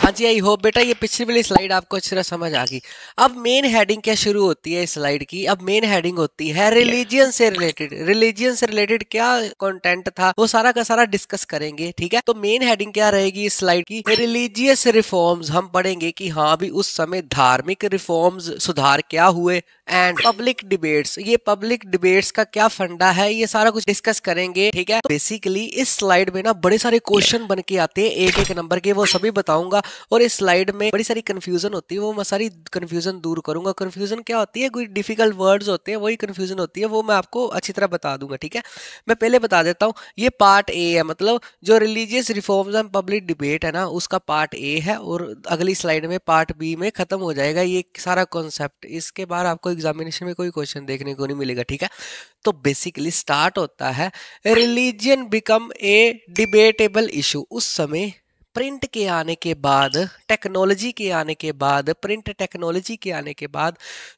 हाँ जी, I hope बेटा ये पिछली वाली स्लाइड आपको अच्छी तरह समझ आ गई। अब मेन हेडिंग क्या शुरू होती है इस स्लाइड की। अब मेन हेडिंग होती है रिलीजियन से रिलेटेड। रिलीजियन से रिलेटेड क्या कंटेंट था वो सारा का सारा डिस्कस करेंगे, ठीक है। तो मेन हेडिंग क्या रहेगी इस स्लाइड की, रिलीजियस रिफॉर्म्स। हम पढ़ेंगे कि हाँ भी उस समय धार्मिक रिफॉर्म्स सुधार क्या हुए, एंड पब्लिक डिबेट्स, ये पब्लिक डिबेट्स का क्या फंडा है, ये सारा कुछ डिस्कस करेंगे, ठीक है। तो बेसिकली इस स्लाइड में ना बड़े सारे क्वेश्चन बन के आते हैं एक एक नंबर के, वो सभी बताऊंगा। और इस स्लाइड में बड़ी सारी कंफ्यूजन होती है, वो मैं सारी कंफ्यूजन दूर करूंगा। कंफ्यूजन क्या होती है, कोई डिफिकल्ट वर्ड्स होते हैं वही कंफ्यूजन होती है, वो मैं आपको अच्छी तरह बता दूंगा, ठीक है। मैं पहले बता देता हूँ, ये पार्ट ए है, मतलब जो religious reforms and public debate है ना उसका पार्ट ए है, और अगली स्लाइड में पार्ट बी में खत्म हो जाएगा ये सारा कॉन्सेप्ट। इसके बाद आपको एग्जामिनेशन में कोई क्वेश्चन देखने को नहीं मिलेगा, ठीक है। तो बेसिकली स्टार्ट होता है, religion become a debatable issue. उस समय प्रिंट के आने के बाद, टेक्नोलॉजी के आने के बाद, प्रिंट टेक्नोलॉजी के आने के बाद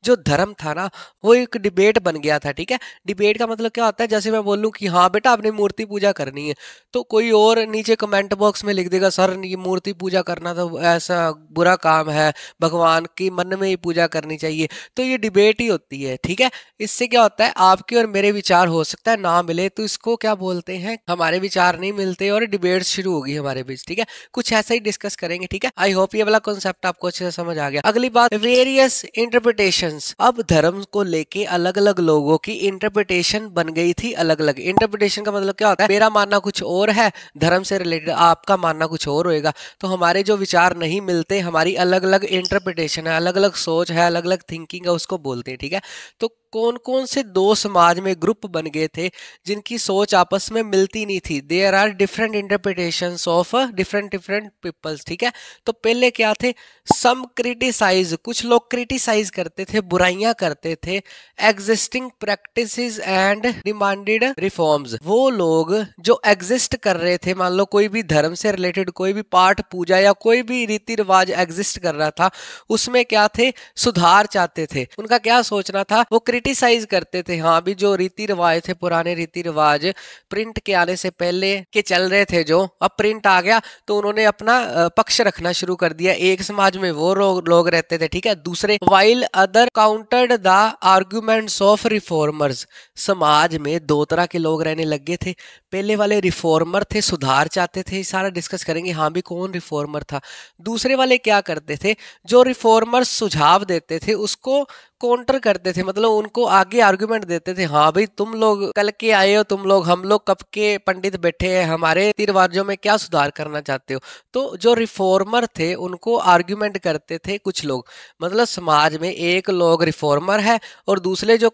जो धर्म था ना वो एक डिबेट बन गया था, ठीक है। डिबेट का मतलब क्या होता है, जैसे मैं बोलूं कि हाँ बेटा आपने मूर्ति पूजा करनी है, तो कोई और नीचे कमेंट बॉक्स में लिख देगा सर ये मूर्ति पूजा करना तो ऐसा बुरा काम है, भगवान की मन में ही पूजा करनी चाहिए। तो ये डिबेट ही होती है, ठीक है। इससे क्या होता है, आपके और मेरे विचार हो सकता है ना मिले, तो इसको क्या बोलते हैं, हमारे विचार नहीं मिलते और डिबेट शुरू होगी हमारे बीच, ठीक है। कुछ ऐसा ही डिस्कस करेंगे, ठीक है। आई होप ये वाला कॉन्सेप्ट आपको अच्छे से समझ आ गया। अगली बात, वेरियस इंटरप्रिटेशंस। अब धर्म को लेके अलग अलग लोगों की इंटरप्रिटेशन बन गई थी अलग अलग। इंटरप्रिटेशन का मतलब क्या होता है, मेरा मानना कुछ और है धर्म से रिलेटेड, आपका मानना कुछ और होएगा, तो हमारे जो विचार नहीं मिलते, हमारी अलग अलग इंटरप्रिटेशन है, अलग अलग सोच है, अलग अलग थिंकिंग है, उसको बोलते हैं, ठीक है। तो कौन कौन से दो समाज में ग्रुप बन गए थे जिनकी सोच आपस में मिलती नहीं थी, there are different interpretations of different different peoples, ठीक है। तो पहले क्या थे, सम क्रिटिसाइज, कुछ लोग क्रिटिसाइज करते थे, बुराइयां करते थे existing practices and demanded reforms. वो लोग जो एग्जिस्ट कर रहे थे, मान लो कोई भी धर्म से रिलेटेड कोई भी पाठ पूजा या कोई भी रीति रिवाज एग्जिस्ट कर रहा था, उसमें क्या थे, सुधार चाहते थे। उनका क्या सोचना था, वो क्रिटिसाइज करते थे, हाँ भी जो रीति रिवाज थे, पुराने रीति रिवाज प्रिंट के आने से पहले के चल रहे थे, जो अब प्रिंट आ गया तो उन्होंने अपना पक्ष रखना शुरू कर दिया। एक समाज में वो लोग रहते थे, ठीक है। दूसरे, while other countered the arguments of reformers. समाज में दो तरह के लोग रहने लग गए थे। पहले वाले रिफॉर्मर थे, सुधार चाहते थे, सारा डिस्कस करेंगे हाँ भी कौन रिफॉर्मर था। दूसरे वाले क्या करते थे, जो रिफॉर्मर सुझाव देते थे उसको काउंटर करते थे, मतलब उनको आगे आर्गुमेंट देते थे, हाँ भाई तुम लोग कल के आए हो, तुम लोग, हम लोग कब के पंडित बैठे हैं, हमारे रीति रिवाजों में क्या सुधार करना चाहते हो। तो जो रिफॉर्मर थे उनको आर्गुमेंट करते थे कुछ लोग, मतलब समाज में एक लोग रिफॉर्मर है और दूसरे जो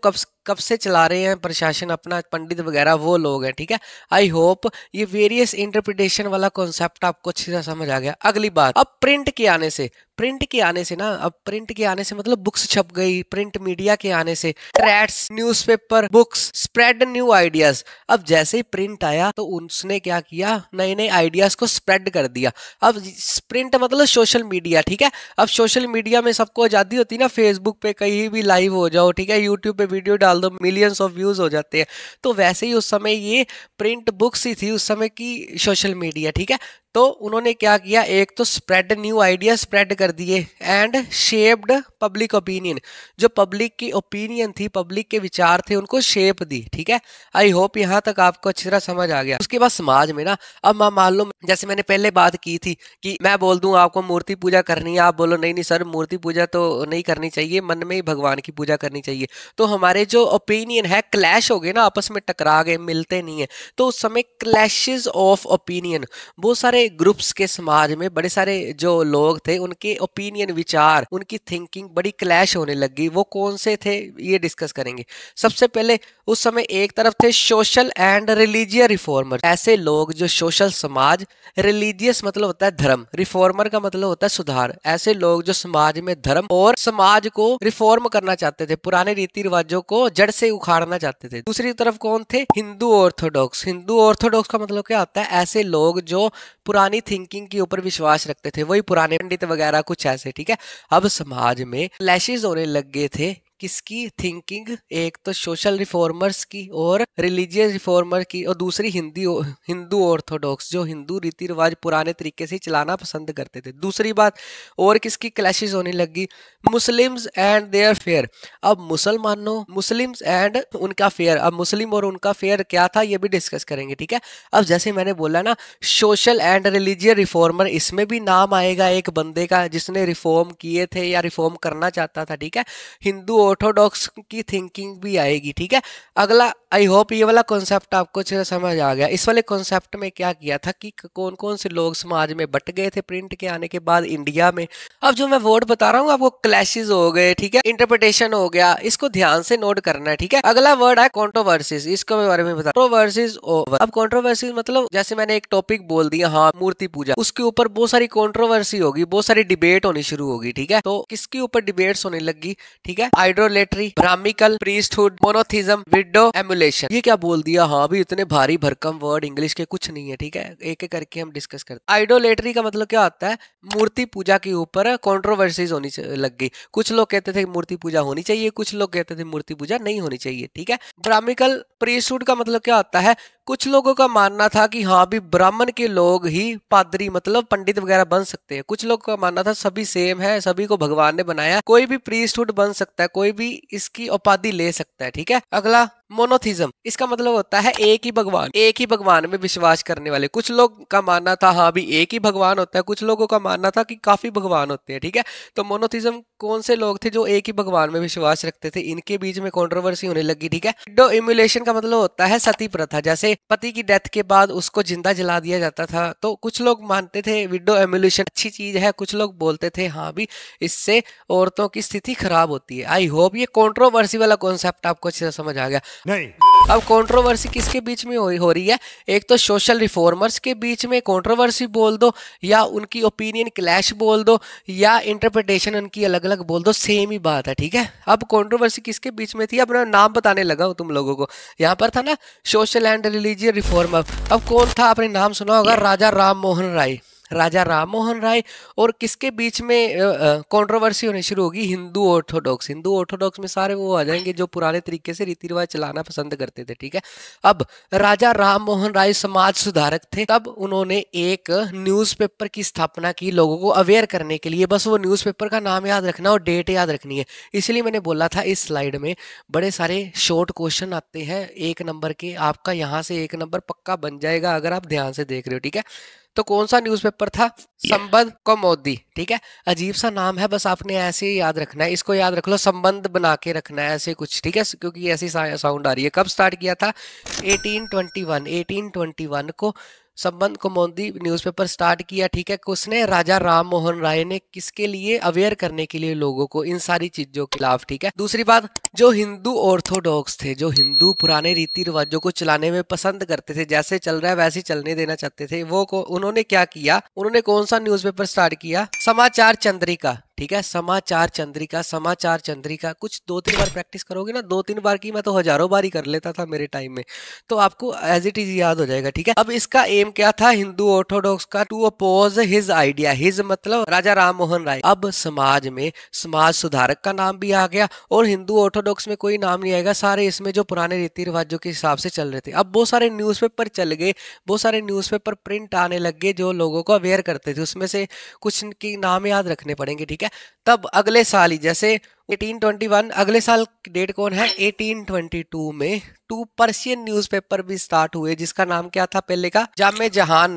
कब से चला रहे हैं प्रशासन अपना, पंडित वगैरह, वो लोग हैं, ठीक है। आई होप ये वेरियस इंटरप्रिटेशन वाला कॉन्सेप्ट आपको अच्छी तरह समझ आ गया। अगली बात, अब प्रिंट के आने से, प्रिंट के आने से ना, अब प्रिंट के आने से मतलब बुक्स छप गई, प्रिंट मीडिया के आने से traits, newspaper, books spread new ideas. अब जैसे ही प्रिंट आया तो उसने क्या किया, नए नए आइडियाज को स्प्रेड कर दिया। अब प्रिंट मतलब सोशल मीडिया, ठीक है। अब सोशल मीडिया में सबको आजादी होती है ना, फेसबुक पे कहीं भी लाइव हो जाओ, ठीक है, यूट्यूब पे वीडियो डाल दो, मिलियंस ऑफ व्यूज हो जाते हैं। तो वैसे ही उस समय ये प्रिंट बुक्स ही थी उस समय की सोशल मीडिया, ठीक है। तो उन्होंने क्या किया, एक तो स्प्रेड न्यू आइडिया स्प्रेड कर दिए, एंड शेप्ड पब्लिक ओपिनियन। जो पब्लिक की ओपिनियन थी, पब्लिक के विचार थे, उनको शेप दी, ठीक है। आई होप यहाँ तक आपको अच्छी तरह समझ आ गया। उसके बाद समाज में ना, अब मान लो जैसे मैंने पहले बात की थी कि मैं बोल दूं आपको मूर्ति पूजा करनी है, आप बोलो नहीं नहीं सर मूर्ति पूजा तो नहीं करनी चाहिए, मन में ही भगवान की पूजा करनी चाहिए। तो हमारे जो ओपिनियन है क्लैश हो गए ना, आपस में टकरा गए, मिलते नहीं है। तो उस समय क्लैशेस ऑफ ओपिनियन, बहुत सारे ग्रुप्स के समाज में बड़े सारे जो लोग थे उनके ओपिनियन, विचार, उनकी थिंकिंग बड़ी क्लैश होने लग गई। वो कौन से थे ये डिस्कस करेंगे। सबसे पहले उस समय एक तरफ थे सोशल एंड रिलीजियस रिफॉर्मर, ऐसे लोग जो सोशल समाज, रिलीजियस मतलब होता है धर्म, रिफॉर्मर का मतलब होता है सुधार। ऐसे लोग जो समाज में धर्म और समाज को रिफॉर्म करना चाहते थे, पुराने रीति रिवाजों को जड़ से उखाड़ना चाहते थे। दूसरी तरफ कौन थे, हिंदू ऑर्थोडॉक्स। हिंदू ऑर्थोडॉक्स का मतलब क्या होता है, ऐसे लोग जो पुरानी थिंकिंग के ऊपर विश्वास रखते थे, वही पुराने पंडित वगैरह कुछ ऐसे, ठीक है। अब समाज में क्लैशेस होने लग गए थे किसकी थिंकिंग, एक तो सोशल रिफॉर्मर्स की और रिलीजियस रिफॉर्मर की, और दूसरी हिंदू ऑर्थोडॉक्स जो हिंदू रीति रिवाज पुराने तरीके से चलाना पसंद करते थे। दूसरी बात और किसकी क्लैशेस होने लगी, मुस्लिम्स एंड देयर फेयर। अब मुस्लिम्स एंड उनका फेयर, अब मुस्लिम और उनका फेयर क्या था ये भी डिस्कस करेंगे, ठीक है। अब जैसे मैंने बोला ना सोशल एंड रिलीजियस रिफॉर्मर, इसमें भी नाम आएगा एक बंदे का जिसने रिफॉर्म किए थे या रिफॉर्म करना चाहता था, ठीक है। हिंदू ऑर्थोडॉक्स की थिंकिंग भी आएगी, ठीक है। अगला, आई होप ये वाला कॉन्सेप्ट आपको अच्छे से समझ आ गया। इस वाले कॉन्सेप्ट में क्या किया था कि कौन कौन से लोग समाज में बट गए थे प्रिंट के आने के बाद इंडिया में। अब जो मैं वर्ड बता रहा हूँ आपको क्लैशेस हो गए, ठीक है, इंटरप्रिटेशन हो गया, इसको ध्यान से नोट करना है, ठीक है। अगला वर्ड है कंट्रोवर्सीज, इसके बारे में बता। कंट्रोवर्सीज ओवर, अब कंट्रोवर्सीज मतलब जैसे मैंने एक टॉपिक बोल दिया, हाँ मूर्ति पूजा, उसके ऊपर बहुत सारी कंट्रोवर्सी होगी, बहुत सारी डिबेट होनी शुरू होगी, ठीक है। तो किसके ऊपर डिबेट्स होने लगी, ठीक है, idolatry, brahmical, priesthood, monotheism, widow immolation. ये क्या बोल दिया, हाँ भी इतने भारी भरकम वर्ड इंग्लिश के कुछ नहीं है, ठीक है, एक एक करके हम डिस्कस करते हैं। आइडोलेट्री का मतलब क्या होता है, मूर्ति पूजा के ऊपर कंट्रोवर्सीज होनी लग गई। कुछ लोग कहते थे मूर्ति पूजा होनी चाहिए, कुछ लोग कहते थे मूर्ति पूजा नहीं होनी चाहिए, ठीक है। ब्राह्मिकल प्रीस्टहुड का मतलब क्या होता है, कुछ लोगों का मानना था कि हाँ भी ब्राह्मण के लोग ही पादरी मतलब पंडित वगैरह बन सकते हैं। कुछ लोग का मानना था सभी सेम है, सभी को भगवान ने बनाया, कोई भी प्रीस्टहुड बन सकता है, कोई भी इसकी उपाधि ले सकता है, ठीक है। अगला मोनोथिज्म, इसका मतलब होता है एक ही भगवान में विश्वास करने वाले। कुछ लोग का मानना था हाँ भी एक ही भगवान होता है, कुछ लोगों का मानना था कि काफी भगवान होते हैं, ठीक है। तो मोनोथिज्म कौन से लोग थे जो एक ही भगवान में विश्वास रखते थे, इनके बीच में कंट्रोवर्सी होने लगी, ठीक है। विडो इम्युलेशन का मतलब होता है सती प्रथा, जैसे पति की डेथ के बाद उसको जिंदा जला दिया जाता था। तो कुछ लोग मानते थे विडो एम्युलेशन अच्छी चीज है, कुछ लोग बोलते थे हाँ भी इससे औरतों की स्थिति खराब होती है। आई होप ये कंट्रोवर्सी वाला कॉन्सेप्ट आपको अच्छे से समझ आ गया। नहीं, अब कंट्रोवर्सी किसके बीच में हो रही है, एक तो सोशल रिफॉर्मर्स के बीच में कंट्रोवर्सी बोल दो, या उनकी ओपिनियन क्लैश बोल दो, या इंटरप्रिटेशन उनकी अलग अलग बोल दो, सेम ही बात है, ठीक है। अब कंट्रोवर्सी किसके बीच में थी, अब मैं नाम बताने लगा हूं तुम लोगों को। यहाँ पर था ना सोशल एंड रिलीजियस रिफॉर्मर, अब कौन था आपने नाम सुना होगा, राजा राम मोहन राय। राजा राम मोहन राय और किसके बीच में कंट्रोवर्सी होनी शुरू होगी, हिंदू ऑर्थोडॉक्स में सारे वो आ जाएंगे जो पुराने तरीके से रीति रिवाज चलाना पसंद करते थे, ठीक है। अब राजा राम मोहन राय समाज सुधारक थे, तब उन्होंने एक न्यूज़पेपर की स्थापना की लोगों को अवेयर करने के लिए। बस वो न्यूज़पेपर का नाम याद रखना और डेट याद रखनी है। इसलिए मैंने बोला था इस स्लाइड में बड़े सारे शॉर्ट क्वेश्चन आते हैं 1 नंबर के, आपका यहाँ से 1 नंबर पक्का बन जाएगा अगर आप ध्यान से देख रहे हो, ठीक है। तो कौन सा न्यूज़पेपर था, संबंध कौमुदी, ठीक है। अजीब सा नाम है, बस आपने ऐसे ही याद रखना है, इसको याद रख लो, संबंध बना के रखना है ऐसे कुछ, ठीक है, क्योंकि ऐसी साउंड आ रही है। कब स्टार्ट किया था, 1821 को संबंध कौमुदी न्यूज़पेपर स्टार्ट किया, ठीक है। उसने राजा राम मोहन राय ने किसके लिए, अवेयर करने के लिए लोगों को इन सारी चीजों के खिलाफ, ठीक है। दूसरी बात, जो हिंदू ऑर्थोडॉक्स थे, जो हिंदू पुराने रीति रिवाजों को चलाने में पसंद करते थे, जैसे चल रहा है वैसे ही चलने देना चाहते थे, वो उन्होंने क्या किया, उन्होंने कौन सा न्यूज़पेपर स्टार्ट किया, समाचार चंद्रिका, ठीक है। समाचार चंद्रिका कुछ 2-3 बार प्रैक्टिस करोगे ना, 2-3 बार की, मैं तो हजारों बार ही कर लेता था मेरे टाइम में, तो आपको एज इट इज याद हो जाएगा, ठीक है। अब इसका एम क्या था हिंदू ऑर्थोडॉक्स का, to oppose his idea, his मतलब राजा राम मोहन राय। अब समाज में समाज सुधारक का नाम भी आ गया और हिंदू ऑर्थोडॉक्स में कोई नाम नहीं आएगा, सारे इसमें जो पुराने रीति रिवाजों के हिसाब से चल रहे थे। अब बहुत सारे न्यूज़पेपर चल गए, बहुत सारे न्यूज़पेपर प्रिंट आने लग गए जो लोगों को अवेयर करते थे, उसमें से कुछ की नाम याद रखने पड़ेंगे, ठीक है। तब अगले साल ही जैसे 1821, अगले साल डेट कौन है, 1822 में 2 पर्शियन न्यूज़पेपर भी स्टार्ट हुए, जिसका नाम क्या था पहले का, जामे जहान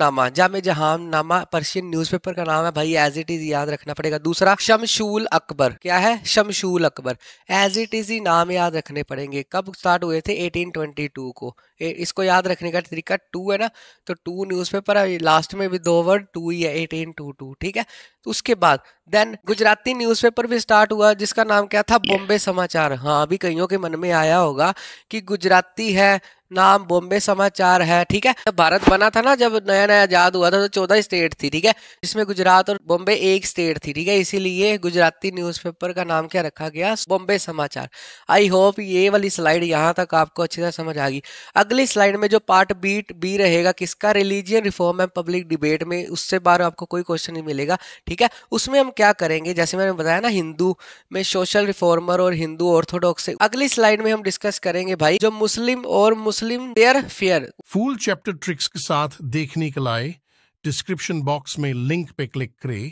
नामा पर्शियन न्यूज़पेपर का नाम है भाई, एज इट इज याद रखना पड़ेगा। दूसरा शमशूल अकबर, क्या है, Shamsul Akbar, as it is ही नाम याद रखने पड़ेंगे। कब स्टार्ट हुए थे, 1822 को। इसको याद रखने का तरीका 2 है ना, तो 2 न्यूज़पेपर है, लास्ट में भी 2 वर्ड 2 ही है, 1822, ठीक है। तो उसके बाद देन गुजराती न्यूज़पेपर भी स्टार्ट हुआ, जिसका नाम क्या था, बॉम्बे समाचार। हाँ अभी कईयों के मन में आया होगा कि गुजराती है नाम बॉम्बे समाचार है, ठीक है। जब भारत बना था ना, जब नया नया आजाद हुआ था, तो 14 स्टेट थी, ठीक है, जिसमें गुजरात और बॉम्बे एक स्टेट थी, ठीक है। इसीलिए गुजराती न्यूज़पेपर का नाम क्या रखा गया, बॉम्बे समाचार। आई होप ये वाली स्लाइड यहाँ तक आपको अच्छी तरह समझ आ गई। अगली स्लाइड में जो पार्ट बी रहेगा किसका, religion reform and public debate में, उससे बाहर आपको कोई क्वेश्चन नहीं मिलेगा, ठीक है। उसमें हम क्या करेंगे, जैसे मैंने बताया ना, हिंदू में सोशल रिफॉर्मर और हिंदू ऑर्थोडॉक्स। अगली स्लाइड में हम डिस्कस करेंगे भाई जो मुस्लिम और Muslim their fair. Full chapter tricks के साथ देखने के लिए डिस्क्रिप्शन बॉक्स में लिंक पे क्लिक करें